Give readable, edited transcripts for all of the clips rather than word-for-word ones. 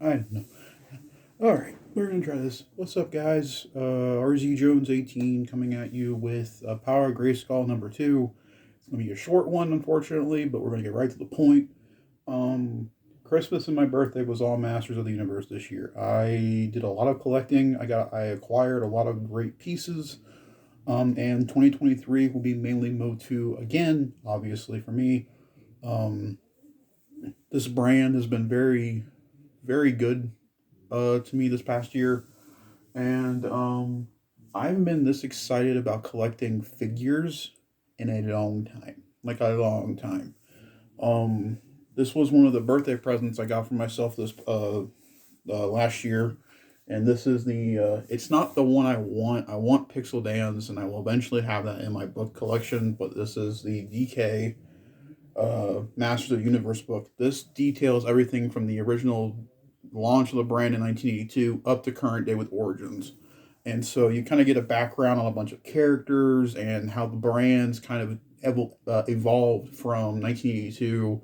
I don't know. Alright, we're gonna try this. What's up, guys? RZ Jones 18 coming at you with Power Grayskull number 2. It's gonna be a short one, unfortunately, but we're gonna get right to the point. Um, Christmas and my birthday was all Masters of the Universe this year. I did a lot of collecting. I acquired a lot of great pieces. And 2023 will be mainly Motu again, obviously for me. Um, this brand has been very, very good to me this past year, and I haven't been this excited about collecting figures in a long time, like a long time. Um, this was one of the birthday presents I got for myself this last year, and this is the. It's not the one I want. I want Pixel Dance, and I will eventually have that in my book collection. But this is the DK Masters of the Universe book. This details everything from the original launch of the brand in 1982 up to current day with Origins. And so you kind of get a background on a bunch of characters and how the brands kind of evolved from 1982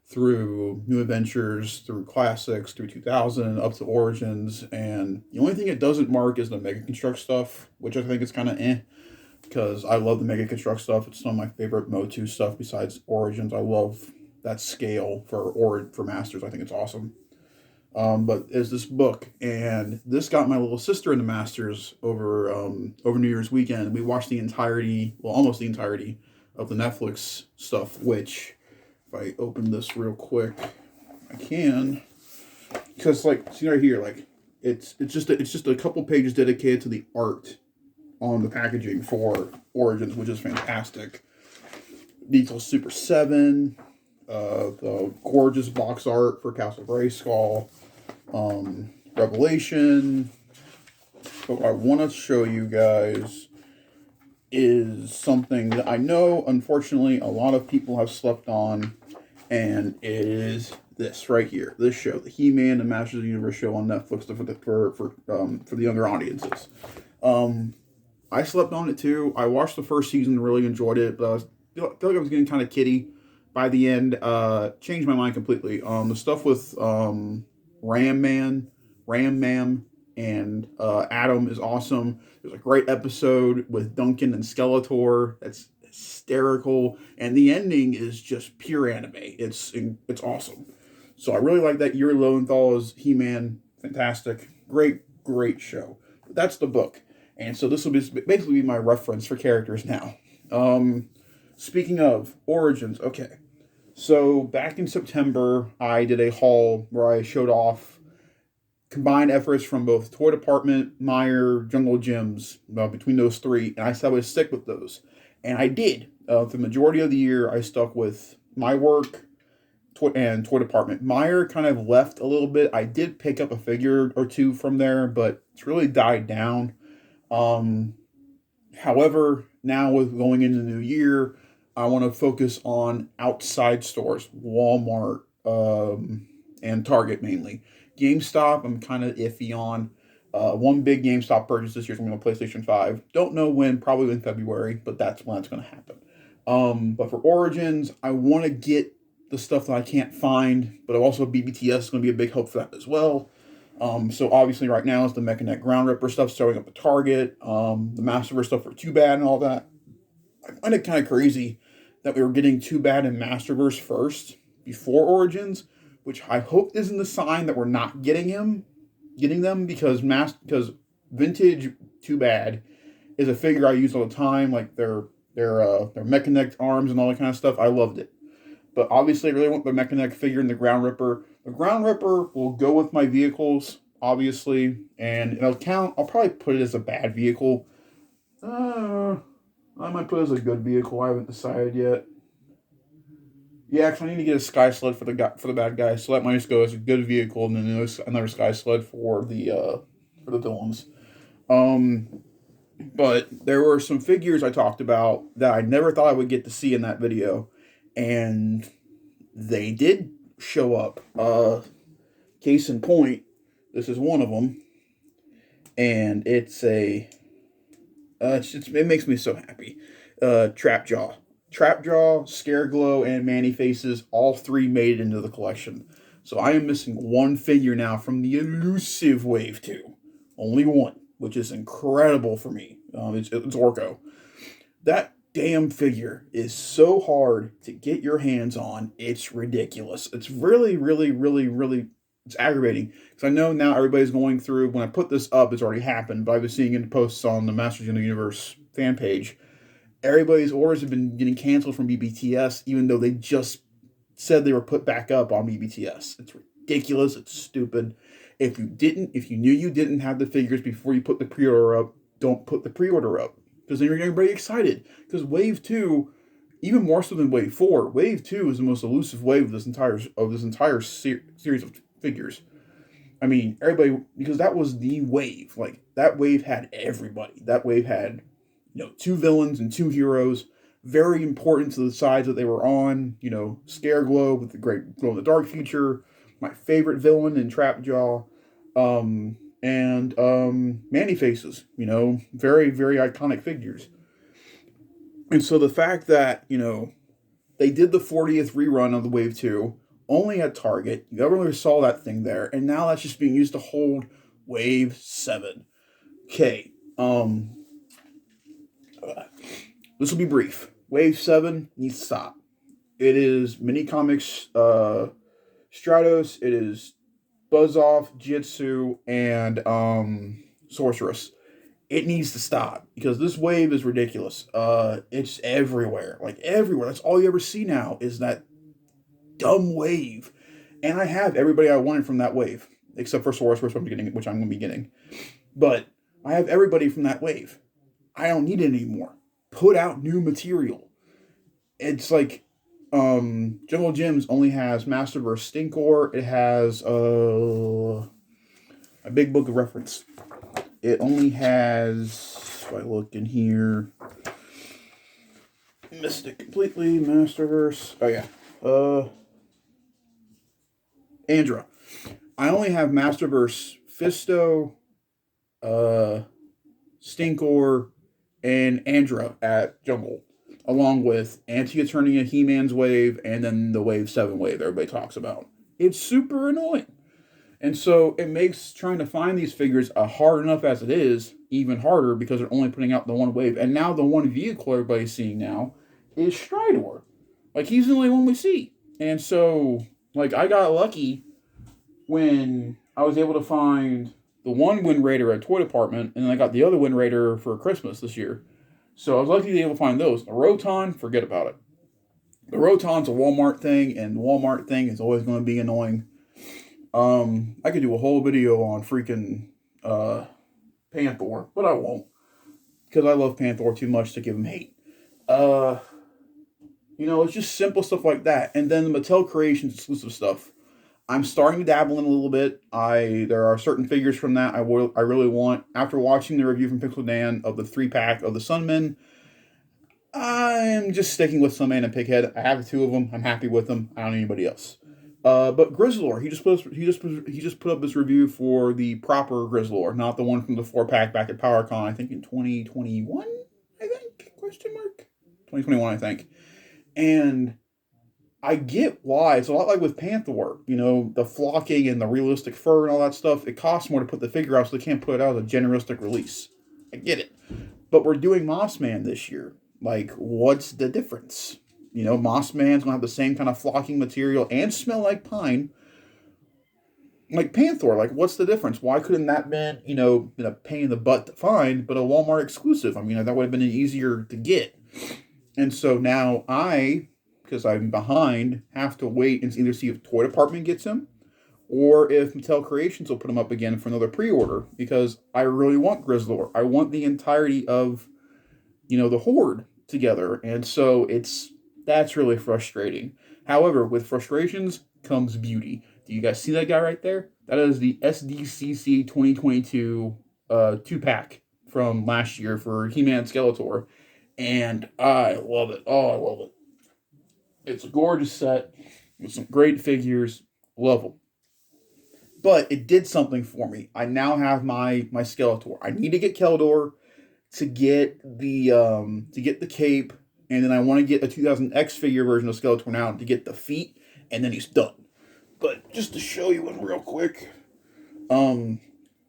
through New Adventures, through Classics, through 2000, up to Origins. And the only thing it doesn't mark is the Mega Construct stuff, which I think is kind of because I love the Mega Construct stuff. It's some of my favorite Motu stuff besides Origins. I love that scale for Masters. I think it's awesome. But is this book, and this got my little sister into Masters over New Year's weekend. We watched the entirety, well, almost the entirety of the Netflix stuff. Which, if I open this real quick, I can, because like see right here, like it's just a couple pages dedicated to the art on the packaging for Origins, which is fantastic. Details Super 7, the gorgeous box art for Castle Grayskull, Revelation. What I want to show you guys is something that I know, unfortunately, a lot of people have slept on, and it is this right here. This show, the He-Man and Masters of the Universe show on Netflix for the younger audiences. I slept on it too. I watched the first season and really enjoyed it, but I feel like I was getting kind of kiddie by the end. Changed my mind completely. The stuff with Ram Man, Ram Mam, and Adam is awesome. There's a great episode with Duncan and Skeletor that's hysterical, and the ending is just pure anime. It's awesome. So I really like that. Yuri Lowenthal's He-Man, fantastic, great show. But that's the book. And so this will basically be my reference for characters now. Speaking of Origins, okay. So back in September, I did a haul where I showed off combined efforts from both Toy Department, Meyer, Jungle Gyms, between those three, and I said I would stick with those. And I did. For the majority of the year, I stuck with my work and Toy Department. Meyer kind of left a little bit. I did pick up a figure or two from there, but it's really died down. Um, However, now with going into the new year, I want to focus on outside stores, Walmart, and Target mainly. GameStop, I'm kind of iffy on. One big GameStop purchase this year is going to be a PlayStation 5. Don't know when, probably in February, but that's when it's going to happen. But for Origins, I want to get the stuff that I can't find, but also BBTS is going to be a big hope for that as well. So obviously right now is the Mechanic Ground Ripper stuff showing up at Target, the Masterverse stuff for Too Bad and all that. I find it kind of crazy that we were getting Too Bad and Masterverse first before Origins, which I hope isn't the sign that we're not getting them because vintage Too Bad is a figure I use all the time, like their Mechanic arms and all that kind of stuff. I loved it. But obviously, I really want the Mechanic figure and the Ground Ripper. The Ground Ripper will go with my vehicles, obviously, and it'll count. I'll probably put it as a bad vehicle. I might put it as a good vehicle. I haven't decided yet. Yeah, actually, I need to get a Sky Sled for the bad guy. So that might just go as a good vehicle, and then another Sky Sled for the villains. Um, but there were some figures I talked about that I never thought I would get to see in that video, and they did show up. Case in point, this is one of them, and it makes me so happy. Trapjaw, Scareglow, and Manny Faces, all three made it into the collection. So I am missing one figure now from the elusive Wave 2. Only one, which is incredible for me. It's Orko. That damn figure is so hard to get your hands on. It's ridiculous. It's really, really, really, really, it's aggravating. Because I know now everybody's going through, when I put this up, it's already happened, but I've been seeing in posts on the Masters in the Universe fan page. Everybody's orders have been getting canceled from BBTS, even though they just said they were put back up on BBTS. It's ridiculous. It's stupid. If you knew you didn't have the figures before you put the pre-order up, don't put the pre-order up. Because then you're getting very excited. Because Wave 2, even more so than Wave 4, Wave 2 is the most elusive wave of this entire series of figures. I mean, everybody, because that was the wave. Like, that wave had everybody. That wave had, 2 villains and 2 heroes. Very important to the sides that they were on. Scareglow with the great glow in the dark feature. My favorite villain in Trapjaw. And Manny Faces. Very, very iconic figures. And so the fact that, they did the 40th rerun of the Wave 2 only at Target. You never really saw that thing there. And now that's just being used to hold Wave 7. Okay. This will be brief. Wave 7 needs to stop. It is Mini Comics Stratos. It is Buzz-Off, Jitsu, and Sorceress. It needs to stop because this wave is ridiculous. It's everywhere. Like, everywhere. That's all you ever see now is that dumb wave. And I have everybody I wanted from that wave. Except for Sorceress, which I'm going to be getting. But I have everybody from that wave. I don't need it anymore. Put out new material. It's like Jungle Gyms only has Masterverse Stinkor. It has a big book of reference. It only has, if I look in here, missed it completely. Masterverse. Oh yeah. Andra. I only have Masterverse Fisto, Stinkor, and Andra at Jungle, along with Anti-Eternia, He-Man's wave, and then the Wave 7 wave everybody talks about. It's super annoying. And so it makes trying to find these figures hard enough as it is, even harder because they're only putting out the one wave. And now the one vehicle everybody's seeing now is Stridor. Like, he's the only one we see. And so, like, I got lucky when I was able to find the one Wind Raider at Toy Department, and then I got the other Wind Raider for Christmas this year. So I was lucky to be able to find those. The Roton, forget about it. The Roton's a Walmart thing, and the Walmart thing is always going to be annoying. I could do a whole video on freaking Panther, but I won't. Because I love Panther too much to give him hate. It's just simple stuff like that. And then the Mattel Creations exclusive stuff. I'm starting to dabble in a little bit. There are certain figures from that I really want. After watching the review from Pixel Dan of the 3-pack of the Sunmen, I'm just sticking with Sunman and Pighead. I have 2 of them. I'm happy with them. I don't need anybody else. But Grizzlor, he just put up this review for the proper Grizzlor, not the one from the 4-pack back at PowerCon. I think in 2021. I think 2021. I think, and I get why. It's a lot like with Panther, the flocking and the realistic fur and all that stuff. It costs more to put the figure out, so they can't put it out as a generistic release. I get it. But we're doing Mossman this year. Like, what's the difference? Mossman's going to have the same kind of flocking material and smell like pine. Like Panther, like, what's the difference? Why couldn't that been, been a pain in the butt to find, but a Walmart exclusive? I mean, that would have been easier to get. And so now because I'm behind, have to wait and either see if Toy Department gets him or if Mattel Creations will put him up again for another pre-order, because I really want Grizzlor. I want the entirety of, the Horde together. And so that's really frustrating. However, with frustrations comes beauty. Do you guys see that guy right there? That is the SDCC 2022 2-pack from last year for He-Man Skeletor. And I love it. Oh, I love it. It's a gorgeous set with some great figures. Love them. But it did something for me. I now have my Skeletor. I need to get Keldor to get the cape, and then I want to get a 2000X figure version of Skeletor now to get the feet, and then he's done. But just to show you one real quick.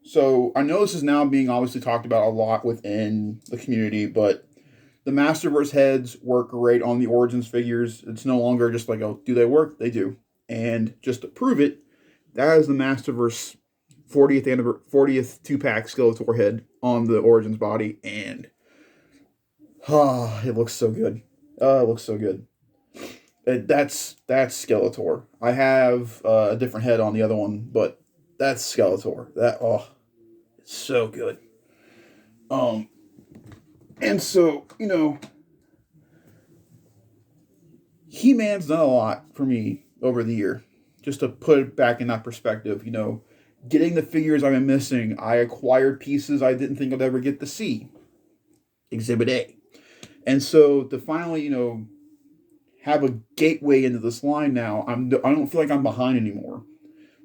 So I know this is now being obviously talked about a lot within the community, but the Masterverse heads work great on the Origins figures. It's no longer just like, oh, do they work? They do. And just to prove it, that is the Masterverse 40th 2-pack Skeletor head on the Origins body, and it looks so good. It looks so good. That's Skeletor. I have a different head on the other one, but that's Skeletor. It's so good. And so, He-Man's done a lot for me over the year. Just to put it back in that perspective, getting the figures I've been missing, I acquired pieces I didn't think I'd ever get to see. Exhibit A. And so to finally, have a gateway into this line now, I don't feel like I'm behind anymore.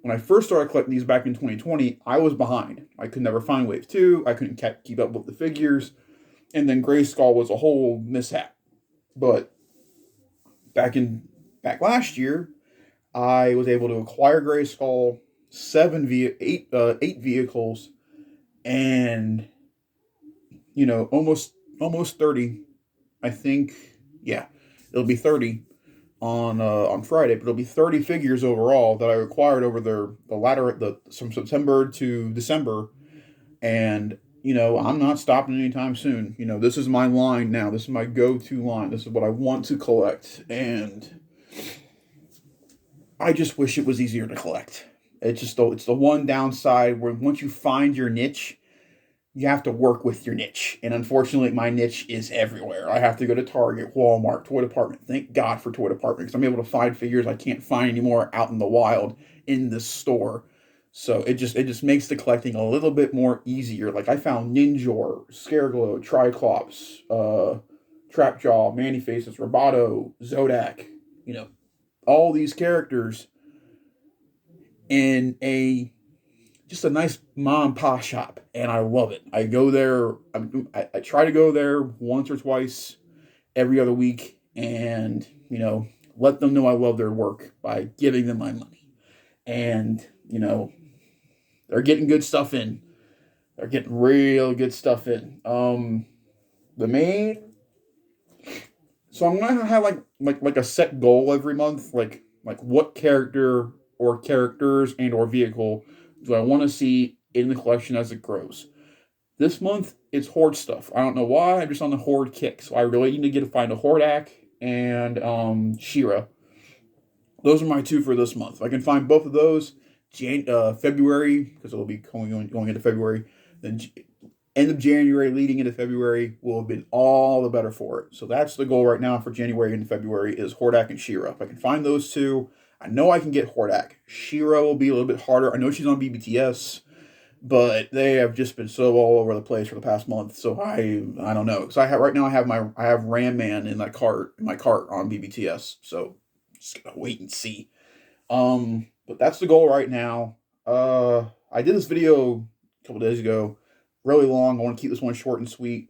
When I first started collecting these back in 2020, I was behind. I could never find Wave 2. I couldn't keep up with the figures. And then Grayskull was a whole mishap. But back last year, I was able to acquire Grayskull, 8 vehicles, and almost 30. I think, yeah, it'll be 30 on Friday, but it'll be 30 figures overall that I acquired over from September to December, and I'm not stopping anytime soon. This is my line now. This is my go-to line. This is what I want to collect, and I just wish it was easier to collect. It's the one downside where once you find your niche, you have to work with your niche. And unfortunately, my niche is everywhere. I have to go to Target, Walmart, Toy Department. Thank God for Toy Department, because I'm able to find figures I can't find anymore out in the wild in this store. So it just makes the collecting a little bit more easier. Like I found Ninjor, Scareglow, Triclops, Trapjaw, Mannyfaces, Roboto, Zodak, all these characters in just a nice mom and pop shop, and I love it. I go there. I try to go there once or twice every other week, and let them know I love their work by giving them my money. And they're getting good stuff in. They're getting real good stuff in. So I'm gonna have like a set goal every month, like what character or characters and or vehicle do I want to see in the collection as it grows. This month, it's Horde stuff. I don't know why, I'm just on the Horde kick. So I really need to find a Hordak and She-Ra. Those are my two for this month. If I can find both of those, February, because it'll be going into February, then end of January leading into February will have been all the better for it. So that's the goal right now for January and February is Hordak and She-Ra. If I can find those two, I know I can get Hordak. She-Ra will be a little bit harder. I know she's on BBTS, but they have just been so all over the place for the past month. So I don't know. So I have Ram Man in my cart on BBTS. So just gotta wait and see. But that's the goal right now. I did this video a couple days ago, really long. I want to keep this one short and sweet.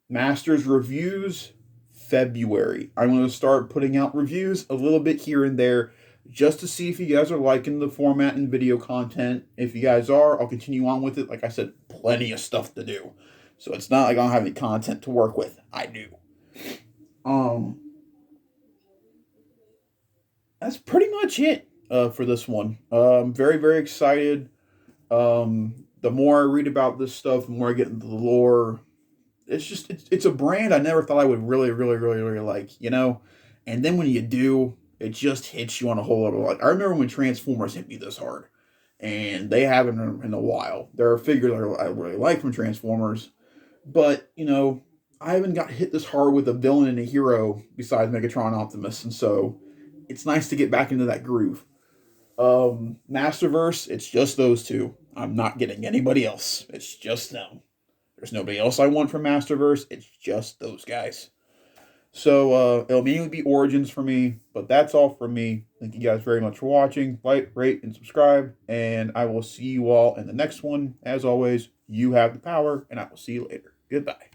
Masters reviews February. I'm going to start putting out reviews a little bit here and there, just to see if you guys are liking the format and video content. If you guys are, I'll continue on with it. Like I said, plenty of stuff to do. So it's not like I don't have any content to work with. I do. That's pretty much it for this one. I'm very, very excited. The more I read about this stuff, the more I get into the lore. It's a brand I never thought I would really, really, really, really like, And then when you do, it just hits you on a whole other level. I remember when Transformers hit me this hard, and they haven't in a while. There are figures I really like from Transformers, but I haven't got hit this hard with a villain and a hero besides Megatron Optimus, and so it's nice to get back into that groove. Masterverse, it's just those two. I'm not getting anybody else. It's just them. There's nobody else I want from Masterverse. It's just those guys. So it'll mainly be Origins for me, but that's all from me. Thank you guys very much for watching. Like, rate, and subscribe, and I will see you all in the next one. As always, you have the power, and I will see you later. Goodbye.